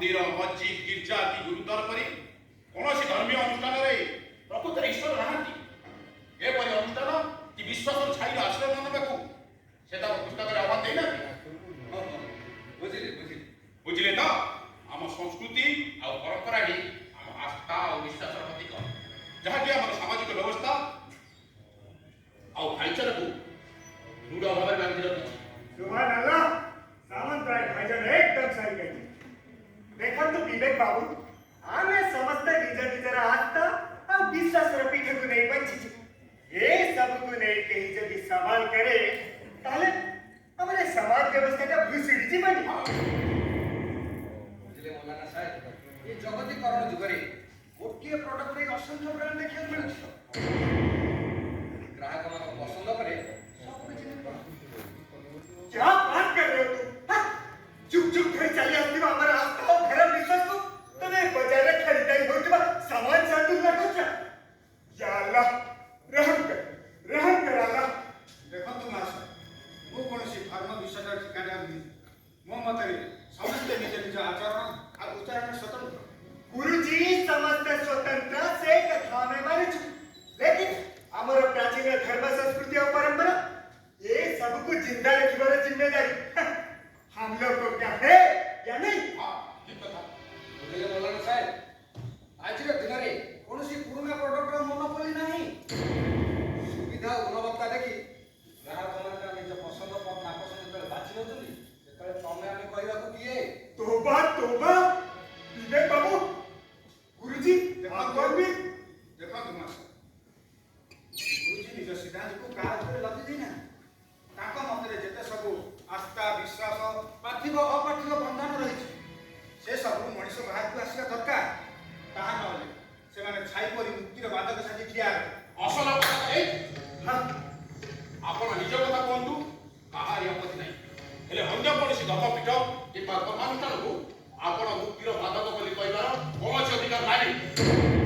मंदिर मस्जिद गिर्जा की गुरुद्वार परी कौन धर्मीय अनुष्ठान प्रकृत ईश्वर नहांती एपरी अनुष्ठान कि विश्वास छाई आश्रय नवा से पुस्तक आह्वान देना बुझिले बुझिले तो आम संस्कृति आ परंपरा ही आम आस्था और विश्वास प्रतीक जहाँकि आम सामाजिक व्यवस्था और भाईचारा को दृढ़ भाव में बांधि रखी सुभान अल्लाह सामंतराय भाईजान एकदम सही कहते देखो तो विवेक बाबू आमे समस्त निज निजर आस्था और विश्वास पीठ को नहीं बंची ये सब को नहीं कही जब सवाल करे ताले हमारे समाज व्यवस्था का भूसिड़ी जी बनी बुझिले मौलाना साहेब ये जगतीकरण जुगरे गोटे प्रोडक्ट रे असंख्य ब्रांड देखिया मिलछ ग्राहक मान पसंद करे सब कुछ क्या बात कर रहे हो तुम चुप चुप कर चली आती हो हमारा आस्था और धर्म विश्वास को तुम्हें बाजार में खरीदारी होती बा सामान सातुल ना कुछ या अल्लाह रहम कर अल्लाह देखो मास्टर मु कोनसी धर्म विषय ठिकाना मो मतरे समस्त निज निज आचरण और उच्चारण स्वतंत्र गुरुजी समस्त स्वतंत्र से कथा में माने लेकिन हमारा प्राचीन धर्म संस्कृति और परंपरा ये सबको जिंदा रखने वाली जिम्मेदारी हम लोग को क्या है या नहीं ठीक कथा बुझिले मौलाना साहेब आज दिन रे कोनसी पुराना प्रोडक्ट रो मोनोपोली नहीं सुविधा गुणवत्ता देखि ग्राहक मान निज पसंद पर नापसंद तले बाछि नउछली सेतले तमे आमे कहबा को किए तोबा विवेक बाबू गुरुजी भगवान भी देखो मास्टर गुरुजी निज सिद्धांत को काज करे लगी देना ताका मतरे जेते सब आस्था विश्वास पार्थिव अपार्थिव बंधन रही से सब मनीष बाहर को आसिया दरकार ताहा नले से माने छाई परी मुक्तिर बाधक साजी ठिया असल कथा ए हां आपण निज कथा कहतु कहारी आपत्ति नहीं हेले अन्य कौन धर्मपीठ कि धर्मानुष्ठान को आपण मुक्तिर बाधक बोली कहबार कौन अधिकार नहीं